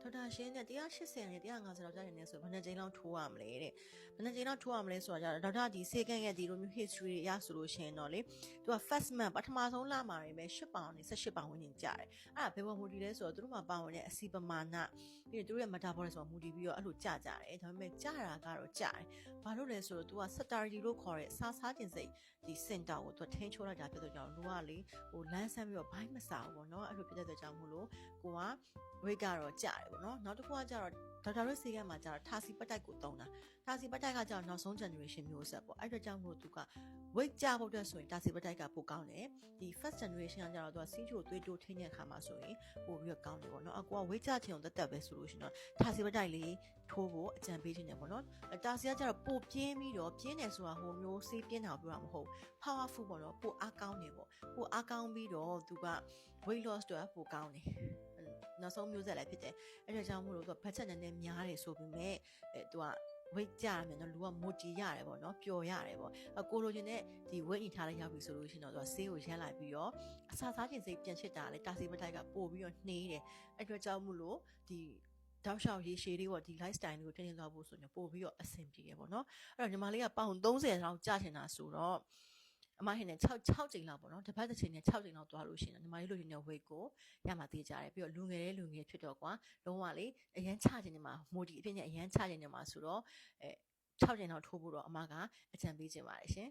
ဒေါက်တာရှင်းနဲ့180နဲ့150လောက်ကြာနေနေဆိုဘယ်နှကြိမ်လောက်ထိုးရမလဲတဲ့ဘယ်နှကြိမ်လောက်ထိုးရမလဲဆိုတာကြတော့ဒေါက်တာဒီစေကန်ရဲ့ဒီလိုမျိုး history တွေရဆိုလို့ရှိရင်တော့လေသူက first month ပထမဆုံးလမှာပဲ8ပေါင်နဲ့18ပေါင်ဝန်းကျင်ကြာတယ်အဲ့ဒါဘယ်ပေါ်မူတည်လဲဆိုတော့သူတို့မှာပါဝင်တဲ့အစီပမာဏပြီးတော့သူတို့ရဲ့ metabolic ဆိုတာမူတည်ပြီးတော့အဲ့လိုကြာကြတယ်ဒါပေမဲ့ကြာတာကတော့ကြာတယ်ဘာလို့လဲဆိုတော့သူက saturday လို့ခေါ်တဲ့စားခြင်းစိတ်ဒီစင်တာကိုသူထိန်းချိုးလိုက်တာဖြစ်တော့ကြောင့်လူကလေဟိုလမ်းဆန်းပြီးတော့ဘိုင်းမစားဘူးပေါ့နော်အဲ့လိုဖြစ်တဲ့ကြောင့်မို့လို့ကိုက weight ကတော့ကြာတယ်ပေါ့နော်နောက်တစ်ခုကကျတော့ဒေါက်တာတို့ဆေးကမှာကျတော့ထာစီပတ်တိုက်ကိုတုံးတာထာစီပတ်တိုက်ကကျတော့နောက်ဆုံး generation မျိုးဆက်ပေါ့အဲ့ဒါကြောင့်မို့သူက weight ကျဖို့အတွက်ဆိုရင်ထာစီပတ်တိုက်ကပိုကောင်းတယ်ဒီ first generation ကကျတော့သူကစီးချိုသွေးတိုးထိန်းတဲ့အခါမှာဆိုရင်ပိုပြီးတော့ကောင်းတယ်ပေါ့နော်အကူက weight ကျချင်အောင်တက်ပဲဆိုလို့ရှိရင်တော့ထာစီပတ်တိုက်လေးထိုးဖို့အကြံပေးခြင်းတယ်ပေါ့နော်ထာစီကကျတော့ပိုပြင်းပြီးတော့ပြင်းတယ်ဆိုတာဟိုမျိုးဆေးပြင်းတာပြောတာမဟုတ် powerful ပေါ့နော်ပိုအားကောင်းတယ်ပေါ့ပိုအားကောင်းပြီးတော့သူက weight loss အတွက်ပိုကောင်းတယ်နောက်ဆုံးမျိုးဆက်လည်းဖြစ်တယ်အဲ့ဒါကြောင့်မို့လို့သူကဘတ်ဂျက်နည်းနည်းများတယ်ဆိုပေမဲ့သူက weight ကျရမယ်နော်လူကမိုတီရတယ်ပေါ့နော်ပျော်ရတယ်ပေါ့ကိုလိုချင်တဲ့ဒီ weight ထားလိုက်ရောက်ပြီဆိုလို့ရှိရင်တော့သူကဆေးကိုရမ်းလိုက်ပြီးတော့အစာစားခြင်းစိတ်ပြန်ချစ်တာလေတာစီမတိုက်ကပို့ပြီးတော့နှေးတယ်အဲ့ဒါကြောင့်မို့လို့ဒီတောက်လျှောက်ရေရှည်လေးပေါ့ဒီ lifestyle လေးကိုတင်းတင်းသွားဖို့ဆိုရင်ပို့ပြီးတော့အဆင်ပြေရပေါ့နော်အဲ့တော့ညီမလေးကပေါင်30လောက်ကြာချင်တာဆိုတော့အမဟင်းနဲ့6ကြိမ်လောက်ပေါ့နော်တစ်ပတ်တစ်ချိန်နဲ့6ကြိမ်လောက်သွားလို့ရှိရင်ညီမလေးလိုချင်တဲ့ weight ကိုရမှသေးကြတယ်ပြီးတော့လူငယ်ဖြစ်တော့ကွာလုံးဝလေအရန်ချခြင်းနေမှာမိုဒီအဖြစ်နဲ့အရန်ချခြင်းနေမှာဆိုတော့6ကြိမ်လောက်ထိုးဖို့တော့အမကအကြံပေးခြင်းပါတယ်ရှင်